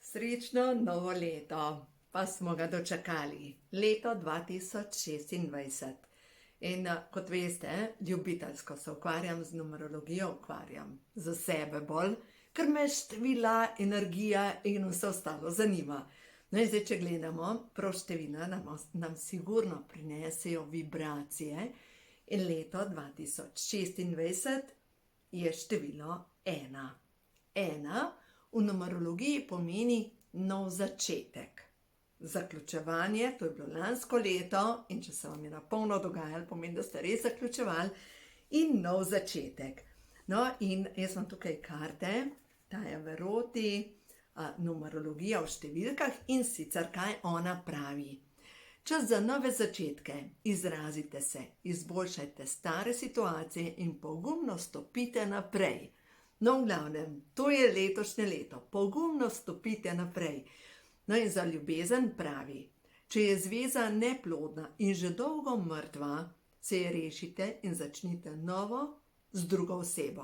Srečno novo leto, pa smo ga dočakali, leto 2026. In kot veste, ljubiteljsko se ukvarjam z numerologijo, ukvarjam za sebe bolj, ker me števila, energija in vse ostalo zanima. No in zdaj, če gledamo, prav števila nam sigurno prinesejo vibracije in leto 2026 je število 1. 1 v numerologiji pomeni nov začetek. Zaključevanje, to je bilo lansko leto in če se vam je na polno dogajalo, pomeni, da ste res zaključevali in nov začetek. No in jaz imam tukaj karte, Taja Veroti, numerologija v številkah in sicer kaj ona pravi. Čas za nove začetke, izrazite se, izboljšajte stare situacije in pogumno stopite naprej. No, v glavnem, to je letošnje leto, pogumno stopite naprej. No in za ljubezen pravi, če je zveza neplodna in že dolgo mrtva, se je rešite in začnite novo z drugo osebo.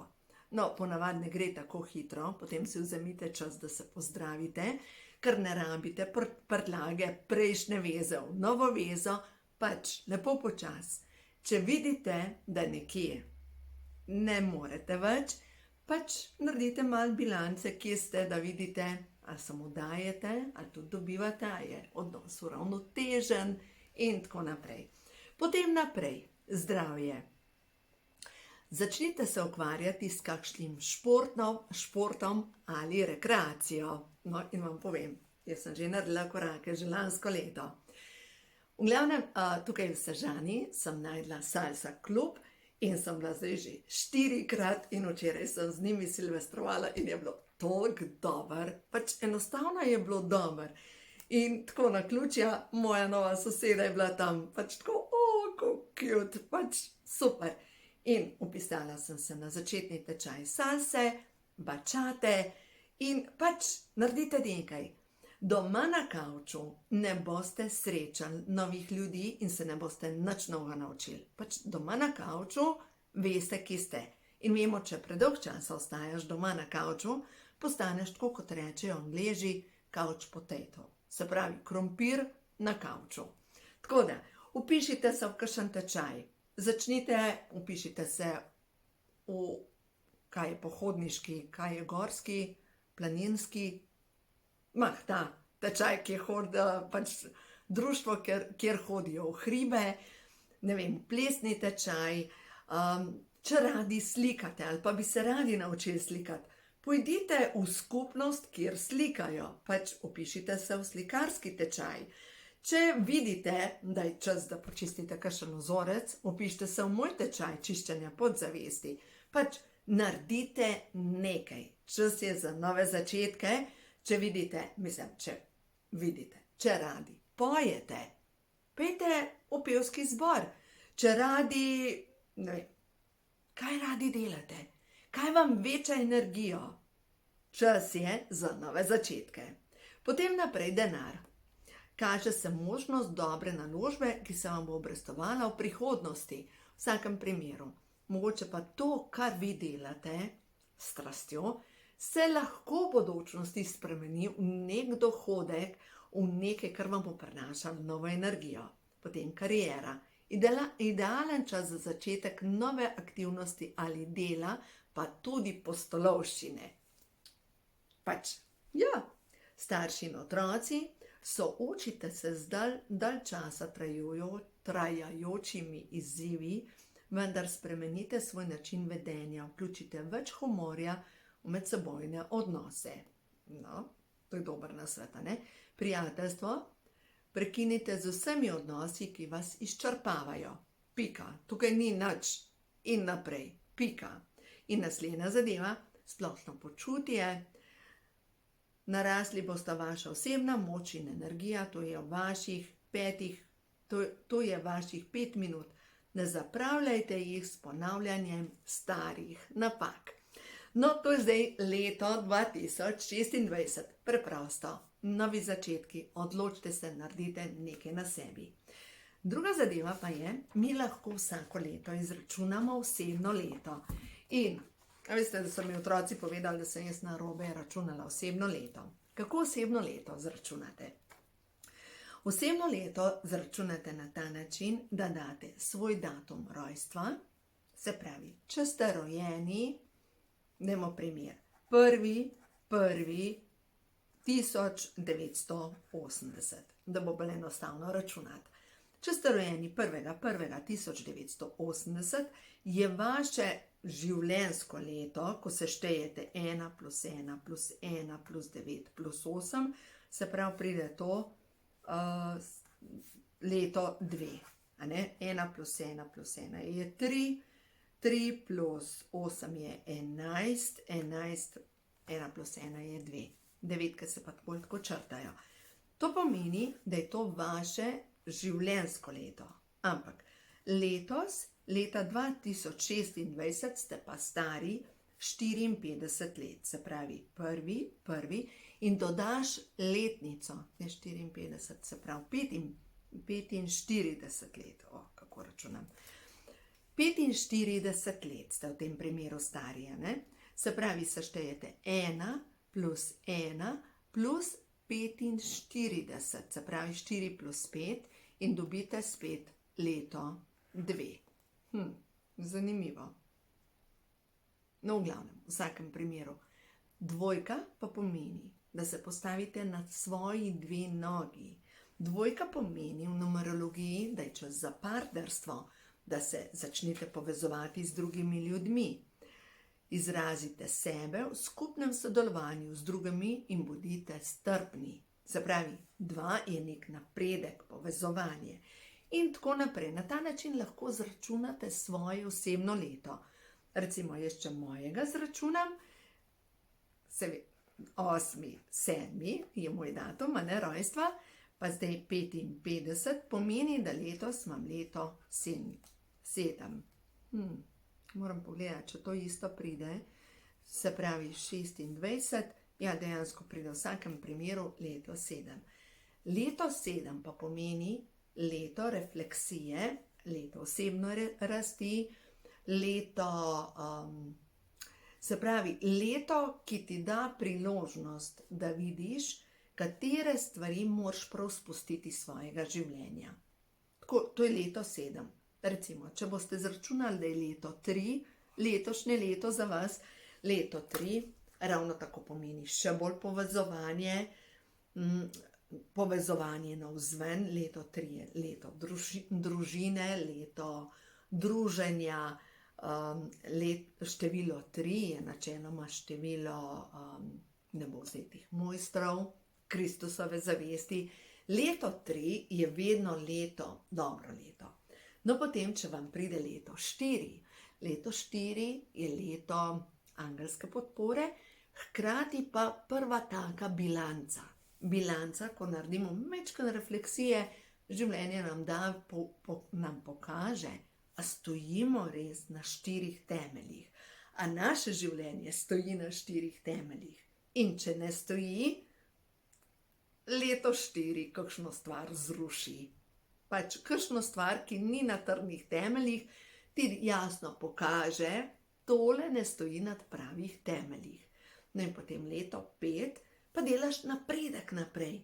No, ponavadi ne gre tako hitro, potem si vzemite čas, da se pozdravite, ker ne rabite prtljage prejšnje veze v novo vezo, pač lepo počas. Če vidite, da nekje ne morete več, pač naredite malo bilance, kje ste, da vidite, ali samo dajete, ali tudi dobivate, ali je odnos uravnotežen in tako naprej. Potem naprej, zdravje. Začnite se ukvarjati s kakšnim športom ali rekreacijo. No in vam povem, jaz sem že naredila korake že lansko leto. V glavnem, tukaj v Sežani sem našla salsa klub in sem bila zdaj že 4-krat in včeraj sem z njimi silvestrovala in je bilo toliko dober, pač enostavno je bilo dober. In tako naključja, moja nova soseda je bila tam, pač tako, kako cute, pač super. In upisala sem se na začetni tečaj salse, bačate in pač naredite nekaj. Doma na kavču ne boste srečali novih ljudi in se ne boste nič novega naučili. Pač doma na kavču veste, kje ste. In vemo, če predolg časa ostajaš doma na kavču, postaneš tako, kot rečejo Angleži, couch potato. Se pravi, krompir na kavču. Tako da, upišite se v kakšen tečaj. Upišite se v, kaj je pohodniški, kaj je gorski, planinski, ta tečaj, ki je pač društvo, kjer hodijo v hribe, ne vem, plesni tečaj, če radi slikate ali pa bi se radi naučili slikati, pojdite v skupnost, kjer slikajo, pač upišite se v slikarski tečaj. Če vidite, da je čas, da počistite kakšen vzorec, upišite se v moj tečaj čiščenja podzavesti, pač naredite nekaj. Čas je za nove začetke. Če radi pojete, pejte v pevski zbor. Če radi, ne vem, kaj radi delate, kaj vam veča energijo, čas je za nove začetke. Potem naprej denar. Kaže se možnost dobre naložbe, ki se vam bo obrestovala v prihodnosti, v vsakem primeru. Mogoče pa to, kar vi delate s strastjo, se lahko v bodočnosti spremeni v nek dohodek, v nekaj, kar vam bo prinašalo novo energijo. Potem kariera. Idealen čas za začetek nove aktivnosti ali dela, pa tudi pustolovščine. Pač, ja, starši in otroci, soočite se z dalj časa trajajočimi izzivi, vendar spremenite svoj način vedenja, vključite več humorja v medsebojne odnose. No, to je dober nasvet, ne? Prijateljstvo, prekinite z vsemi odnosi, ki vas izčrpavajo. Pika, tukaj ni nič in naprej, pika. In naslednja zadeva, splošno počutje. Narasli bosta vaša osebna moč in energija, to je vaših 5 minut. Ne zapravljajte jih s ponavljanjem starih napak. No, to je zdaj leto 2026. Preprosto, novi začetki, odločite se, naredite nekaj na sebi. Druga zadeva pa je, mi lahko vsako leto izračunamo osebno leto. In A veste, da so mi otroci povedali, da sem jaz narobe računala osebno leto. Kako osebno leto zračunate? Osebno leto zračunate na ta način, da date svoj datum rojstva, se pravi, če ste rojeni, dajmo primer, 1.1.1980, da bo bolj enostavno računati. Če ste rojeni 1.1.1980, je vaše življenjsko leto, ko se štejete 1 plus 1 plus 1 plus 9 plus 8, se pravi, pride to leto 2. 1 plus 1 plus 1 je 3, 3 plus 8 je 11, 11, 1 plus 1 je 2. Devetke se pa tako črtajo. To pomeni, da je to vaše življenjsko leto. Ampak letos, leta 2026, ste pa stari 54 let, se pravi prvi, in dodaš letnico, ne 54, se pravi 45 let, kako računam. 45 let ste v tem primeru stari, ne? Se pravi, seštejete 1 plus 1 plus 45, se pravi 4 plus 5 in dobite spet leto 2. Zanimivo. No, v glavnem, v vsakem primeru. Dvojka pa pomeni, da se postavite na svoji dve nogi. Dvojka pomeni v numerologiji, da je čas za partnerstvo, da se začnete povezovati z drugimi ljudmi. Izrazite sebe v skupnem sodelovanju z drugimi in bodite strpni. Se pravi, 2 je nek napredek, povezovanje. In tako naprej. Na ta način lahko zračunate svoje osebno leto. Recimo, jaz če mojega zračunam, 8.7. je moj datum, rojstva, pa zdaj 55, pomeni, da letos imam leto 7. Moram pogledati, če to isto pride, se pravi 26, ja, dejansko pride v vsakem primeru leto 7. Leto 7 pa pomeni leto refleksije, leto osebno rasti, leto, se pravi, leto, ki ti da priložnost, da vidiš, katere stvari moraš prav spustiti iz svojega življenja. Tako, to je leto 7. Recimo, če boste zračunali, da je leto 3, letošnje leto za vas, leto 3, ravno tako pomeni še bolj povezovanje navzven, leto 3 je leto družine, leto druženja, število 3 je načeloma število nebovzetih mojstrov, Kristusove zavesti. Leto 3 je vedno leto, dobro leto. No, potem, če vam pride leto 4, leto 4 je leto angelske podpore, hkrati pa prva taka bilanca. Bilanca, ko naredimo majčkeno refleksije, življenje nam nam pokaže, a stojimo res na 4 temeljih, a naše življenje stoji na 4 temeljih. In če ne stoji, leto 4 kakšno stvar zruši. Pač kakšno stvar, ki ni na trdnih temeljih, ti jasno pokaže, tole ne stoji na pravih temeljih. No in potem leto 5, pa delaš napredek naprej.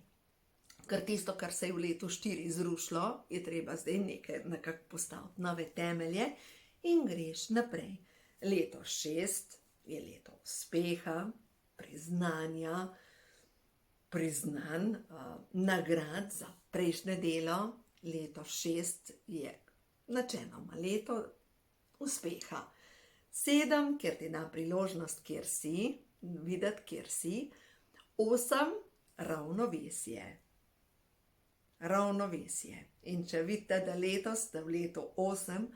Ker tisto, kar se je v letu 4 zrušilo, je treba zdaj nekako postaviti nove temelje in greš naprej. Leto 6 je leto uspeha, priznanja, nagrad za prejšnje delo. Leto 6 je načeloma leto uspeha. 7, kjer ti da priložnost, kjer si, videti, kjer si. 8, ravnovesje. Ravnovesje. In če vidite, da letos ste v letu 8,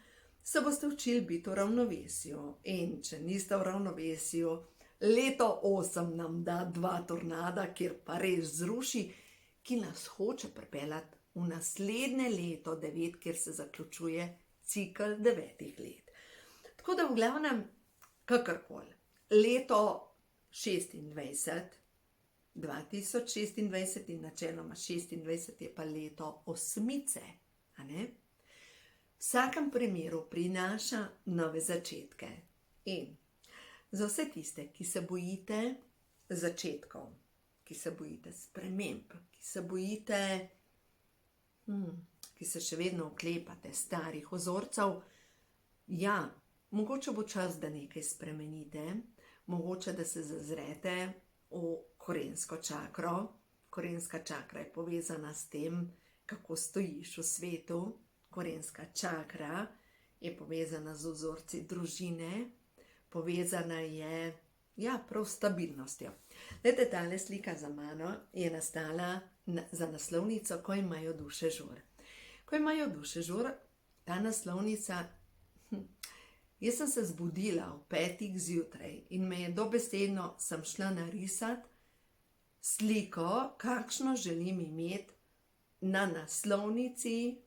se boste učili biti v ravnovesju. In če niste v ravnovesju, leto 8 nam da 2 tornada, kjer pa res zruši, ki nas hoče pripeljati v naslednje leto 9, kjer se zaključuje cikel 9 let. Tako da v glavnem, kakorkoli, leto 2026 in načeloma 26 je pa leto osmice, a ne? V vsakem primeru prinaša nove začetke. In za vse tiste, ki se bojite začetkov, ki se bojite sprememb, ki se bojite, ki se še vedno oklepate starih vzorcev, ja, mogoče bo čas, da nekaj spremenite, mogoče, da se zazrete v korensko čakro. Korenska čakra je povezana s tem, kako stojiš v svetu. Korenska čakra je povezana z vzorci družine, povezana je, ja, prav s stabilnostjo. Glejte, tale slika za mano je nastala za naslovnico Ko imajo duše žur. Ko imajo duše žur, ta naslovnica, jaz sem se zbudila ob 5 zjutraj in me je dobesedno, sem šla narisati sliko, kakšno želim imeti na naslovnici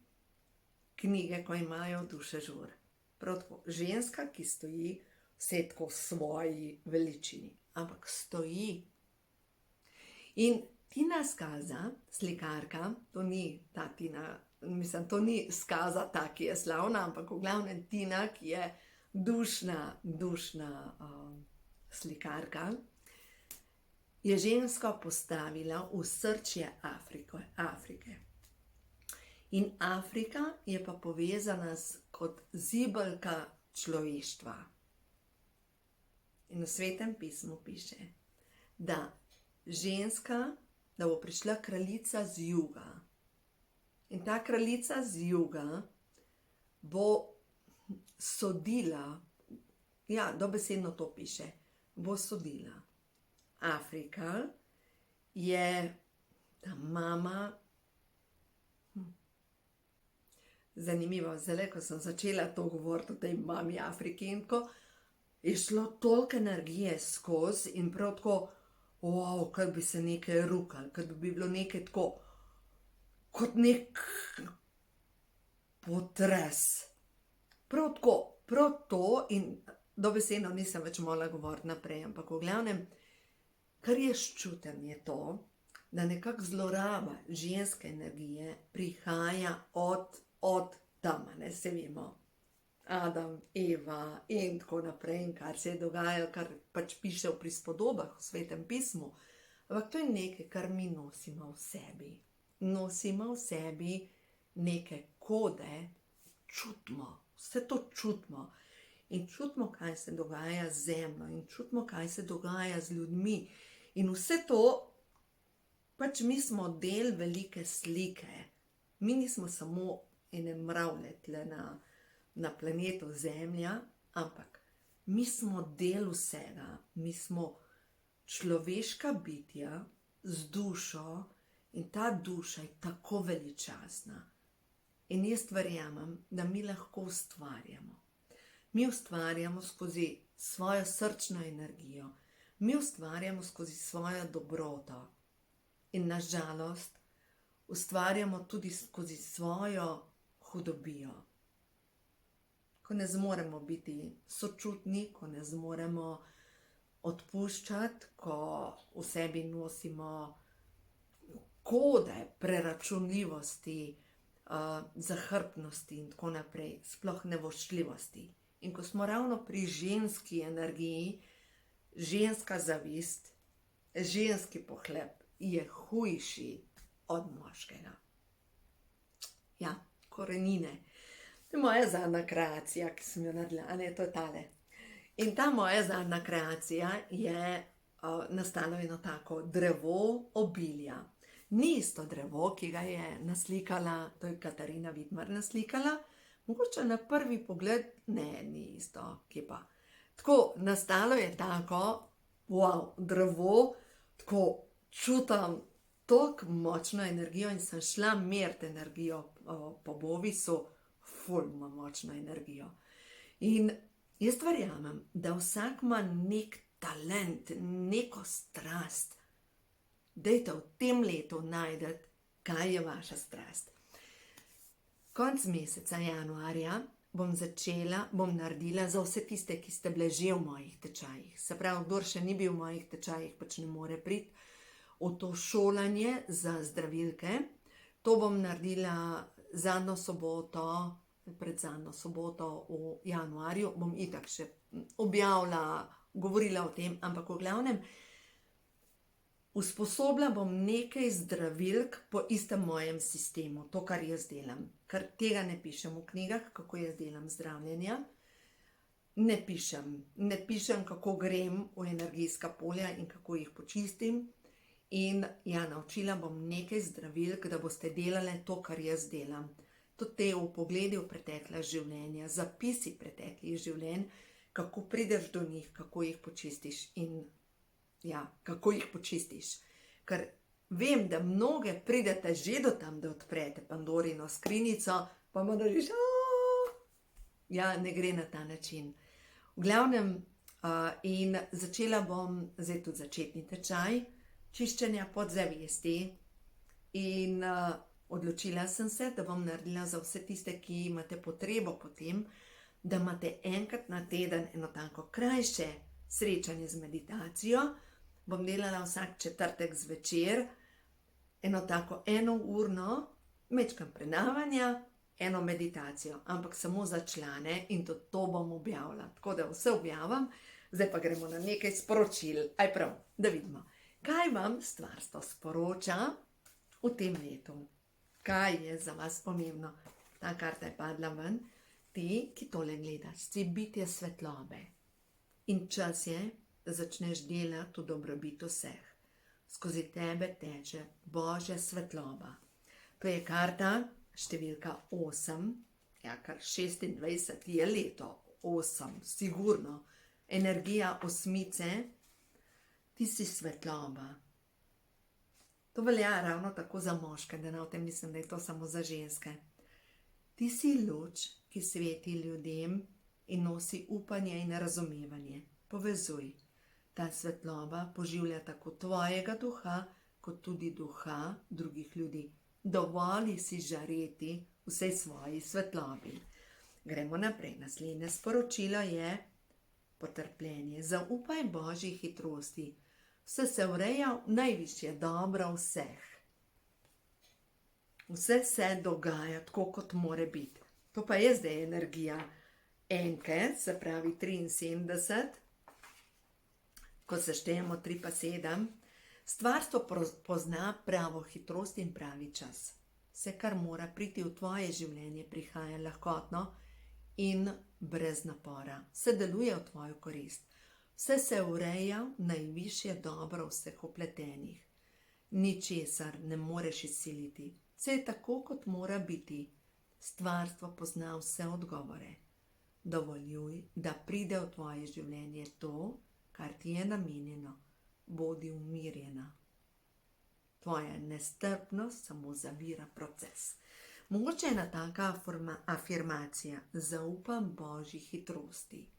knjige Ko imajo duše žur. Prav tako, ženska, ki stoji vse tako v svoji veličini, ampak stoji. In Tina Skaza, slikarka, to ni ta Tina, mislim, to ni Skaza ta, ki je slavna, ampak v glavnem Tina, ki je dušna slikarka, je žensko postavila v srčje Afrike. In Afrika je pa povezana kot zibelka človeštva. In v Svetem pismu piše, da ženska, da bo prišla kraljica z juga. In ta kraljica z juga bo sodila, ja, dobesedno to piše, bo sodila. Afrika je ta mama. Zanimivo, zdaj, ko sem začela to govoriti o tej mami Afriki, in ko je šlo toliko energije skozi in prav tako, wow, kot bi se nekaj rukalo, kot bi bilo nekaj tako, kot nek potres. Prav tako, prav to, in dobesedno nisem več mogla govoriti naprej, ampak v glavnem, kar jaz čutim, je to, da nekako zloraba ženske energije prihaja od tam, ne, se vemo, Adam, Eva in tako naprej, in kar se je dogajalo, kar pač piše v prispodobah v Svetem pismu, ampak to je nekaj, kar mi nosimo v sebi. Nosimo v sebi neke kode, čutimo, vse to čutimo. In čutimo, kaj se dogaja z zemljo, in čutimo, kaj se dogaja z ljudmi. In vse to, pač mi smo del velike slike. Mi nismo samo ene mravlje tle na planetu Zemlja, ampak mi smo del vsega. Mi smo človeška bitja z dušo in ta duša je tako veličastna. In jaz verjamem, da mi lahko ustvarjamo. Mi ustvarjamo skozi svojo srčno energijo, mi ustvarjamo skozi svojo dobroto in na žalost ustvarjamo tudi skozi svojo hudobijo. Ko ne zmoremo biti sočutni, ko ne zmoremo odpuščati, ko v sebi nosimo kode preračunljivosti, zahrbtnosti in tako naprej, sploh nevoščljivosti. In ko smo ravno pri ženski energiji, ženska zavist, ženski pohlep je hujši od moškega. Ja, korenine. To je moja zadnja kreacija, ki sem jo naredila, ne, to je tale. In ta moja zadnja kreacija je nastalo eno tako drevo obilja. Ni isto drevo, ki ga je naslikala, to je Katarina Vidmar naslikala, mogoče na prvi pogled, ne, ni isto, kje pa. Tako, nastalo je tako, wow, drevo, tako čutam toliko močno energijo in sem šla meriti energijo po Bovisu, ful ima močno energijo. In jaz verjamem, da vsak ima nek talent, neko strast. Dajte v tem letu najdete, kaj je vaša strast. Konec meseca januarja bom naredila za vse tiste, ki ste bile že v mojih tečajih. Se pravi, kdor še ni bil v mojih tečajih, pač ne more priti v to šolanje za zdravilke. To bom naredila zadnjo soboto, predzadnjo soboto v januarju. Bom itak še objavila, govorila o tem, ampak v glavnem, Usposobila bom nekaj zdravilk po istem mojem sistemu, to, kar jaz delam. Ker tega ne pišem v knjigah, kako jaz delam zdravljenja. Ne pišem, kako grem v energijska polja in kako jih počistim. In ja, naučila bom nekaj zdravilk, da boste delali to, kar jaz delam. Tudi te vpogledi v pretekla življenja, zapisi preteklih življenj, kako prideš do njih, kako jih počistiš in ja, kako jih počistiš. Ker vem, da mnoge pridete že do tam, da odprete Pandorino skrinjico, pa mu režiš, ja, ne gre na ta način. V glavnem, in začela bom zdaj tudi začetni tečaj čiščenja podzavesti in odločila sem se, da bom naredila za vse tiste, ki imate potrebo potem, da imate enkrat na teden eno tako krajše srečanje z meditacijo. Bom delala vsak četrtek zvečer, eno tako enourno, mečkam predavanja, eno meditacijo, ampak samo za člane in tudi to bom objavila. Tako da vse objavim, zdaj pa gremo na nekaj sporočil. Aj prav, da vidimo, kaj vam stvarstvo sporoča v tem letu. Kaj je za vas pomembno? Ta karta je padla ven. Ti, ki tole gledaš, si bitje svetlobe. In čas je, da začneš delati v dobrobit vseh. Skozi tebe teče Božja svetloba. To je karta številka 8, ja, kar 26 je leto, 8, sigurno. Energija osmice, ti si svetloba. To velja ravno tako za moške, da na tem mislim, da je to samo za ženske. Ti si luč, ki sveti ljudem in nosi upanje in razumevanje. Povezuj. Ta svetloba poživlja tako tvojega duha, kot tudi duha drugih ljudi. Dovoli si žareti vsej svoji svetlobi. Gremo naprej. Naslednje sporočilo je potrpljenje. Zaupaj Božji hitrosti. Vse se ureja v najvišje dobro vseh. Vse se dogaja tako, kot more biti. To pa je zdaj energija enke, se pravi 73. Ko seštejemo 3 pa 7, stvarstvo pozna pravo hitrost in pravi čas. Vse, kar mora priti v tvoje življenje, prihaja lahkotno in brez napora. Vse deluje v tvojo korist. Vse se ureja v najvišje dobro vseh vpletenih. Ničesar ne moreš izsiliti. Vse je tako, kot mora biti. Stvarstvo pozna vse odgovore. Dovoljuj, da pride v tvoje življenje to, kar ti je namenjeno. Bodi umirjena. Tvoja nestrpnost samo zavira proces. Mogoče je ena taka afirmacija. Zaupam Božji hitrosti.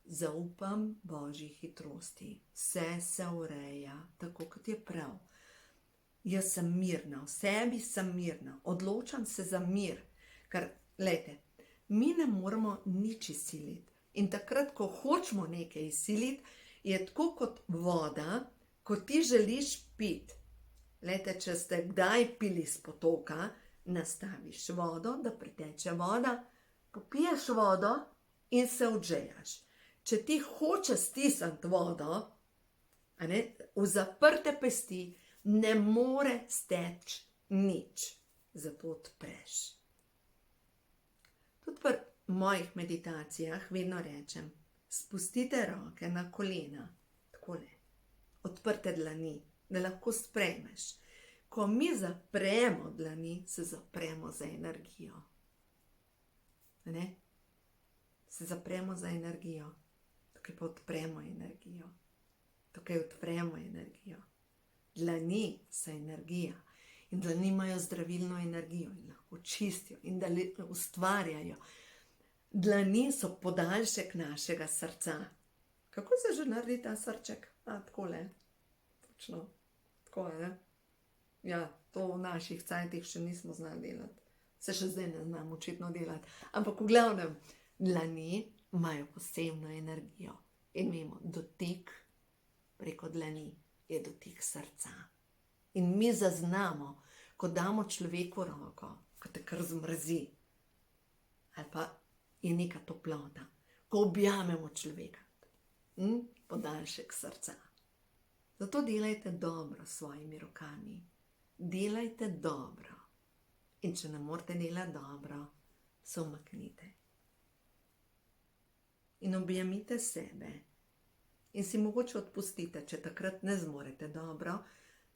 Zaupam Božji hitrosti. Vse se ureja tako, kot je prav. Jaz sem mirna, v sebi sem mirna. Odločam se za mir. Ker, glejte, mi ne moramo nič izsiliti. In takrat, ko hočemo nekaj izsiliti, je tako kot voda, ko ti želiš piti. Glejte, če ste kdaj pili iz potoka, nastaviš vodo, da priteče voda, popiješ vodo in se odžejaš. Če ti hočeš stisniti vodo, v zaprte pesti ne more steči nič. Zato odpreš. Tudi pri mojih meditacijah vedno rečem, spustite roke na kolena, takole, odprte dlani, da lahko sprejmeš. Ko mi zapremo dlani, se zapremo za energijo. Ne? Se zapremo za energijo, tukaj pa odpremo energijo, tukaj odpremo energijo. Dlani so energija in dlani imajo zdravilno energijo in lahko čistijo in da ustvarjajo. Dlani so podaljšek našega srca. Kako se že naredi ta srček? Takole. Točno. Tako je, ne? Ja, to v naših cajtih še nismo znali delati. Se še zdaj ne znam očitno delati. Ampak v glavnem, dlani imajo posebno energijo. In vemo, dotik preko dlani je dotik srca. In mi zaznamo, ko damo človeku roko, ko te kar zmrzi, ali pa je neka toplota, ko objamemo človeka, podaljšek srca. Zato delajte dobro s svojimi rokami. Delajte dobro. In če ne morete delati dobro, se umaknite. In objemite sebe. In si mogoče odpustite, če takrat ne zmorete dobro,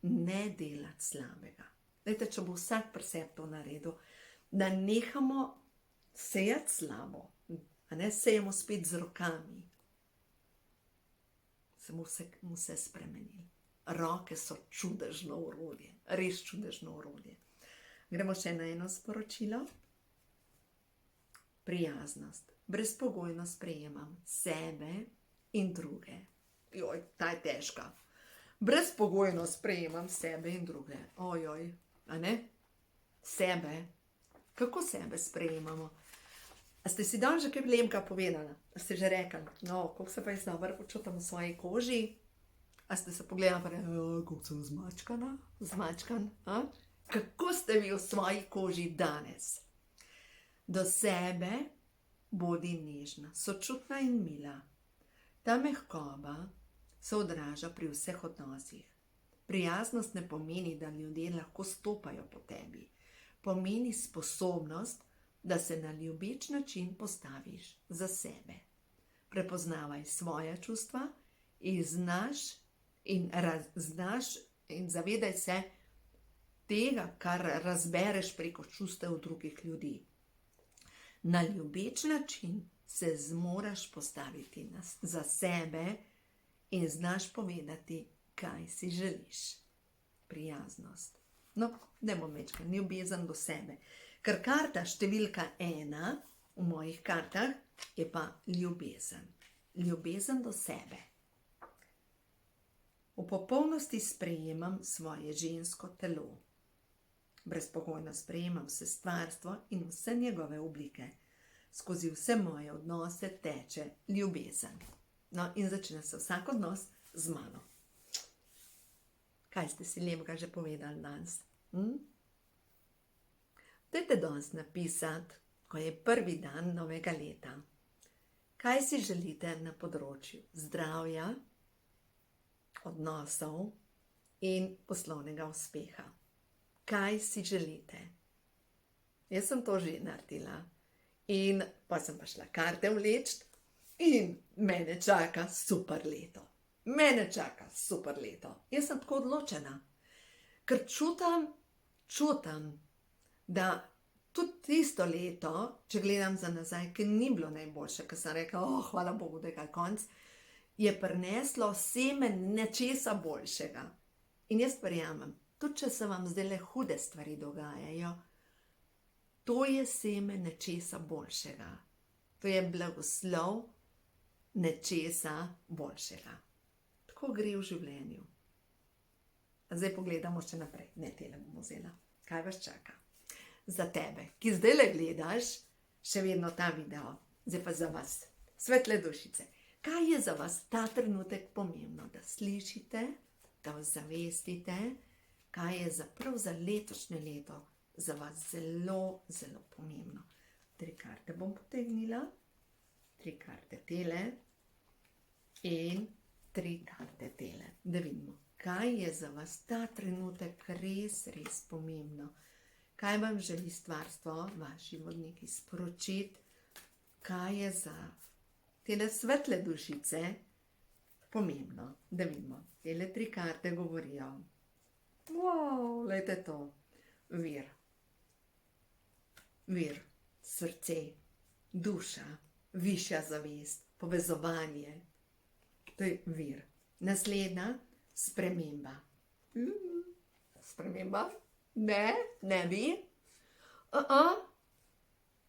ne delati slabega. Dajte, če bo vsak pri sebi to naredil, da nehamo sejati slabo, a ne sejemo spet z rokami. Se bomo vse spremenili. Roke so čudežno orodje, res čudežno orodje. Gremo še na eno sporočilo. Prijaznost. Brezpogojno sprejemam sebe in druge. Joj, ta je težka. Brezpogojno sprejemam sebe in druge. Ojoj, a ne? Sebe. Kako sebe sprejemamo? A ste si danes že kaj lepega povedala? A ste že rekli, no, koliko se pa jaz dobro počutim v svoji koži? A ste se pogledali pa rekli, koliko sem zmačkan? A? Kako ste vi v svoji koži danes? Do sebe bodi nežna, sočutna in mila. Ta mehkoba se odraža pri vseh odnosih. Prijaznost ne pomeni, da ljudje lahko stopajo po tebi. Pomeni sposobnost, da se na ljubeč način postaviš za sebe. Prepoznavaj svoja čustva in znaš in zavedaj se tega, kar razbereš preko čustev drugih ljudi. Na ljubeč način se zmoraš postaviti za sebe in znaš povedati, kaj si želiš. Prijaznost. No, dajmo mečkati, ljubezen do sebe. Ker karta številka 1 v mojih kartah je pa ljubezen. Ljubezen do sebe. V popolnosti sprejemam svoje žensko telo. Brezpogojno sprejemam vse stvarstvo in vse njegove oblike. Skozi vse moje odnose teče ljubezen. No, in začne se vsak odnos z mano. Kaj ste si lepega že povedali danes? Dajte danes napisati, ko je prvi dan novega leta. Kaj si želite na področju zdravja, odnosov in poslovnega uspeha? Kaj si želite? Jaz sem to že naredila. In pa sem pa šla karte vleči in mene čaka super leto. Jaz sem tako odločena. Ker čutam, da tudi tisto leto, če gledam za nazaj, ki ni bilo najboljše, ker sem rekla, hvala Bogu, da je kaj konc, je prineslo seme nečesa boljšega. In jaz verjamem, tudi če se vam zdaj le hude stvari dogajajo, to je seme nečesa boljšega. To je blagoslov nečesa boljšega. Tako gre v življenju. Zdaj pogledamo še naprej. Ne, tele bomo vzela. Kaj vas čaka? Za tebe, ki zdaj le gledaš, še vedno ta video. Zdaj pa za vas, svetle dušice. Kaj je za vas ta trenutek pomembno? Da slišite, da ozavestite, kaj je prav za letošnje leto za vas zelo, zelo pomembno. 3 karte bom potegnila, 3 karte tele in 3 karte tele. Da vidimo, kaj je za vas ta trenutek res, res pomembno. Kaj vam želi stvarstvo, vaši vodniki sporočiti, kaj je za tele svetle dušice pomembno. Da vidimo, tele 3 karte govorijo. Wow, lejte to. Vir, srce, duša, višja zavest, povezovanje. To je vir. Naslednja, sprememba. Sprememba? Ne bi.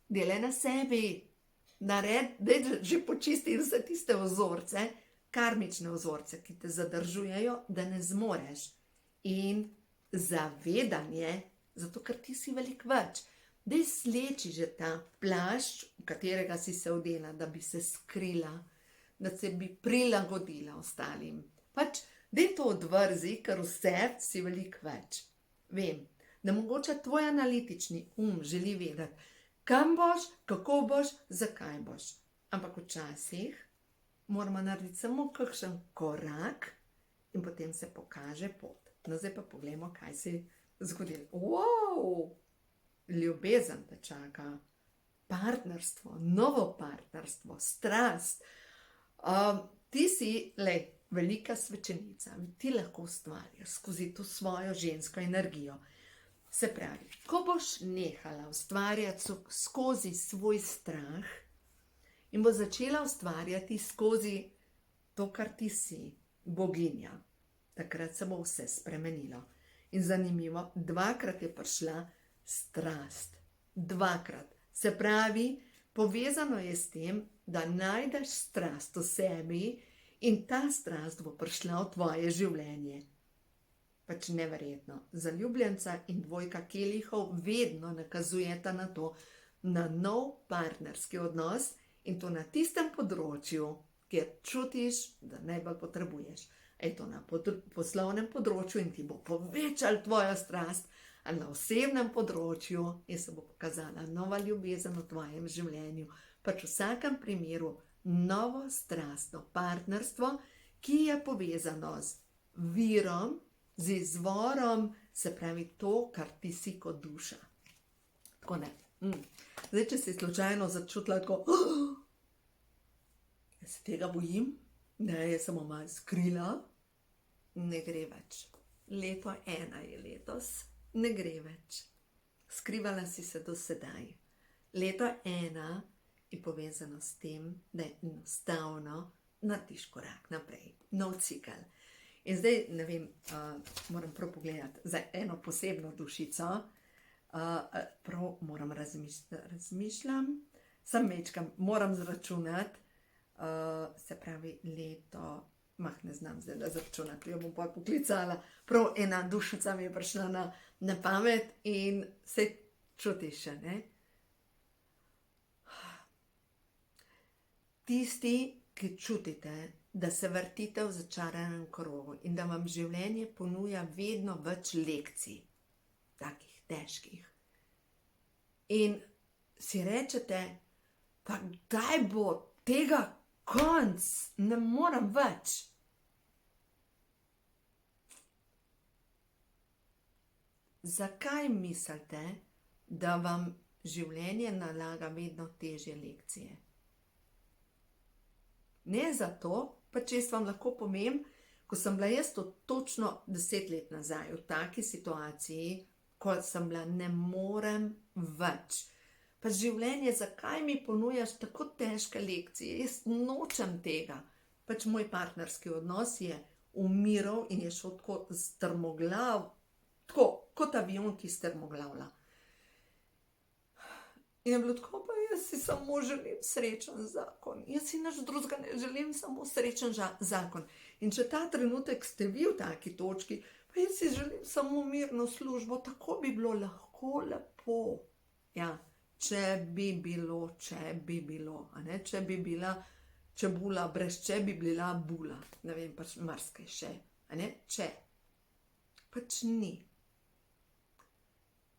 Delaj na sebi. Daj že počisti vse tiste vzorce, karmične vzorce, ki te zadržujejo, da ne zmoreš. In zavedanje, zato ker ti si veliko več. Daj sleči že ta plašč, v katerega si se odela, da bi se skrila, da se bi prilagodila ostalim. Daj to odvrzi, ker vse si veliko več. Vem, da mogoče tvoj analitični želi vedeti, kam boš, kako boš, zakaj boš. Ampak včasih moramo narediti samo kakšen korak in potem se pokaže pot. No, zdaj pa poglejmo, kaj se je zgodilo. Wow! Ljubezen te čaka, partnerstvo, novo partnerstvo, strast. Ti si, velika svečenica, ti lahko ustvarjaš skozi to svojo žensko energijo. Se pravi, ko boš nehala ustvarjati skozi svoj strah in bo začela ustvarjati skozi to, kar ti si, boginja, takrat se bo vse spremenilo. In zanimivo, 2-krat je prišla strast. 2-krat. Se pravi, povezano je s tem, da najdeš strast v sebi in ta strast bo prišla v tvoje življenje. Pač neverjetno. Zaljubljenca in 2 kelihov vedno nakazujeta na to, na nov partnerski odnos in to na tistem področju, kjer čutiš, da najbolj potrebuješ. Je to na poslovnem področju in ti bo povečal tvojo strast, ali na osebnem področju in se bo pokazala nova ljubezen v tvojem življenju. Pač v vsakem primeru novo strastno partnerstvo, ki je povezano z virom, z izvorom, se pravi to, kar ti si kot duša. Tako ne. Zdaj, če si slučajno začutila tako, jaz se tega bojim, ne, jaz sem malo skrila, ne gre več. Leto 1 je letos, ne gre več. Skrivala si se do sedaj. Leto 1 je povezano s tem, da je enostavno narediš korak naprej, nov cikel. In zdaj, ne vem, moram prav pogledati za eno posebno dušico, prav moram razmišljam, sam mečkam, moram zračunati, se pravi leto, ne znam zdaj da zračunati, jo bom pa poklicala, prav ena dušica mi je prišla na pamet in se čutiš še, ne? Tisti, ki čutite, da se vrtite v začaranem krogu in da vam življenje ponuja vedno več lekcij, takih težkih. In si rečete, pa kdaj bo tega konc, ne morem več. Zakaj mislite, da vam življenje nalaga vedno težje lekcije? Ne zato, pa če vam lahko povem, ko sem bila jaz točno 10 let nazaj v taki situaciji, ko sem bila ne morem več. Pa življenje, zakaj mi ponujaš tako težke lekcije? Jaz nočem tega. Pač moj partnerski odnos je umiral in je šel tako strmoglav, tako kot avion, ki strmoglavlja. In je bilo tako, pa jaz si samo želim srečen zakon. Jaz si nič drugega ne želim, samo srečen zakon. In če ta trenutek ste vi v taki točki, pa jaz si želim samo mirno službo, tako bi bilo lahko lepo. Ja, če bi bilo, a ne, če bi bila čebula brez če bi bila bula. Ne vem, pač marsikaj še, a ne, če. Pač ni.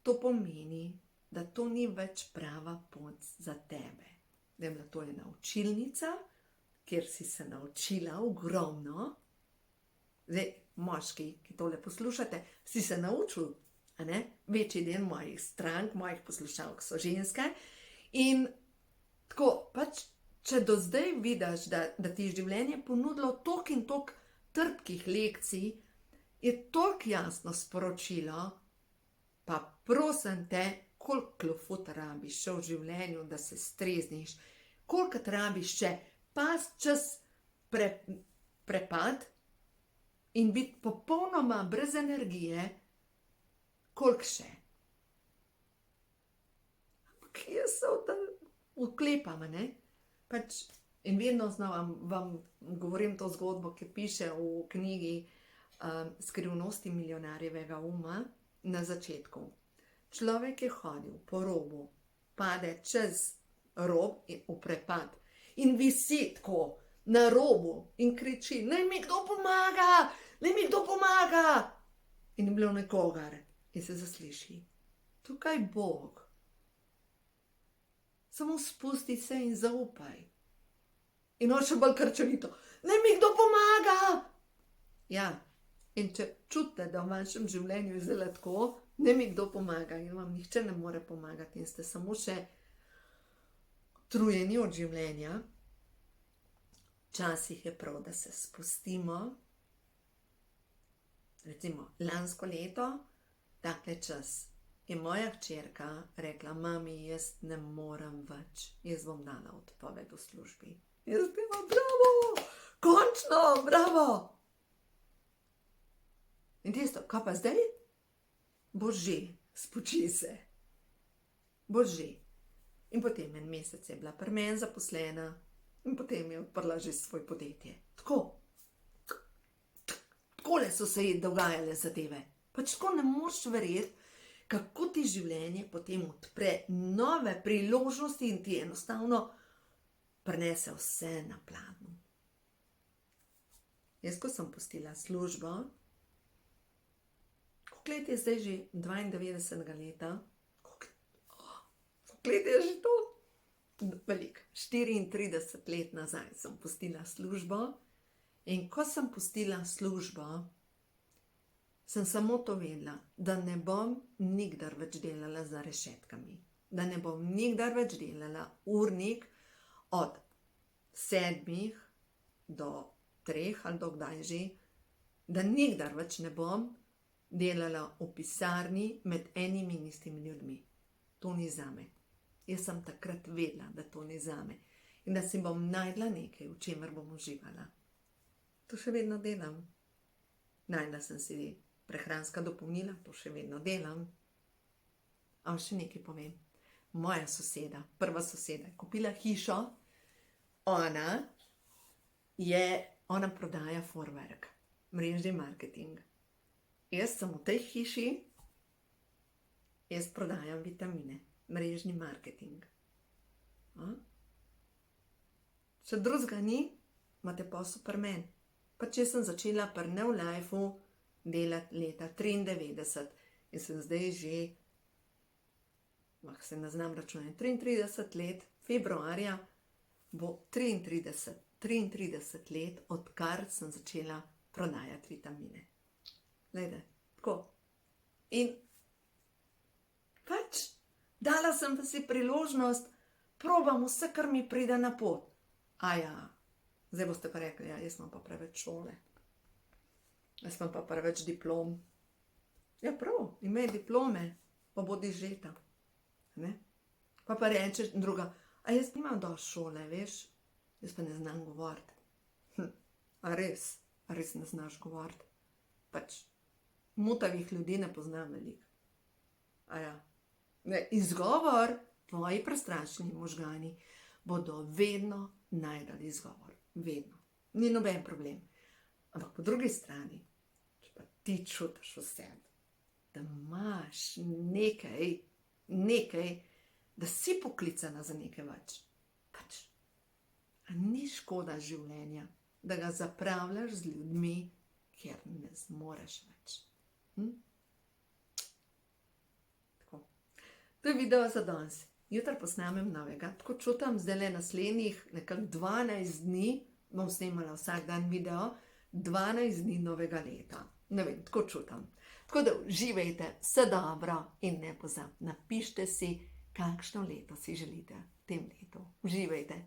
To pomeni, da to ni več prava pot za tebe. Vem, da to je naučilnica, kjer si se naučila ogromno. Zdaj, moški, ki tole poslušate, si se naučil, a ne? Večji del mojih strank, mojih poslušalk so ženske. In tako, pač, če do zdaj vidiš, da ti je življenje ponudilo toliko in toliko trpkih lekcij, je toliko jasno sporočilo, pa prosim te, koliko klofuta rabiš še v življenju, da se strezniš, koliko rabiš še pas čez prepad in biti popolnoma brez energije, koliko še. Ampak jaz se vklepam, ne? Pač, in vedno znova vam govorim to zgodbo, ki piše v knjigi Skrivnosti milijonarjevega uma na začetku. Človek je hodil po robu, pade čez rob in v prepad in visi tako na robu in kriči, naj mi kdo pomaga, naj mi kdo pomaga. In je bilo nekogar in se zasliši, tukaj Bog. Samo spusti se in zaupaj. In on še bolj krčevito, naj mi kdo pomaga. Ja, in če čutite, da v vašem življenju je zelo tako, ne mi kdo pomaga in vam nihče ne more pomagati in ste samo še utrujeni od življenja, včasih je prav, da se spustimo. Recimo, lansko leto, takle čas, je moja hčerka rekla: mami, jaz ne morem več, jaz bom dala odpoved v službi. Jaz bi bila: bravo, končno, bravo. In tisto, kaj pa zdaj? Bože, spoči se. Bože. In potem en mesec je bila pri meni zaposlena in potem je odprla že svoje podjetje. Takole so se ji dogajale zadeve. Pač tako ne moreš verjeti, kako ti življenje potem odpre nove priložnosti in ti enostavno prinese vse na planu. Jaz, ko sem pustila službo, koliko let je zdaj že? 92 leta. Koliko let je že to? Veliko. 34 let nazaj sem pustila službo in ko sem pustila službo, sem samo to vedela, da ne bom nikdar več delala za rešetkami. Da ne bom nikdar več delala urnik od 7 do 3 ali do kdaj že, da nikdar več ne bom delala v pisarni med enimi in istimi ljudmi. To ni zame. Jaz sem takrat vedela, da to ni zame in da si bom najdla nekaj, v čemer bom uživala. To še vedno delam. Najdla sem si prehranska dopolnila, to še vedno delam. A še nekaj povem. Moja soseda, prva soseda, je kupila hišo. Ona prodaja Vorwerk, mrežni marketing. Jaz sem v tej hiši, jaz prodajam vitamine, mrežni marketing. Če drugega ni, imate posel pri meni. Pač jaz sem začela pri Neolifeu delati leta 93 in sem zdaj že, se ne znam računati, 33 let, februarja bo 33 let, odkar sem začela prodajati vitamine. Glejte, tako. In pač dala sem pa si priložnost, probam vse, kar mi pride na pot. Zdaj boste pa rekli: ja, jaz imam pa preveč šole. Jaz imam pa preveč diplom. Ja, prav, imej diplome, pa bodi žeta. Ne? Pa reče druga: a jaz nimam dosti šole, veš, jaz pa ne znam govoriti. A res ne znaš govoriti? Pač mutavih ljudi ne poznam veliko. Izgovor, tvoji prestrašeni možgani bodo vedno najdali izgovor. Vedno. Ni noben problem. Ampak po drugi strani, če pa ti čutiš v sebi, da imaš nekaj, da si poklicana za nekaj več, pač, a ni škoda življenja, da ga zapravljaš z ljudmi, kjer ne zmoreš več. Tako. To je video za danes. Jutri posnamem novega. Tako čutam, zdaj naslednjih nekako 12 dni, bom snemala vsak dan video, 12 dni novega leta. Ne vem, tako čutam. Tako da uživajte, vse dobro in ne pozabite, napišite si, kakšno leto si želite v tem letu. Uživajte.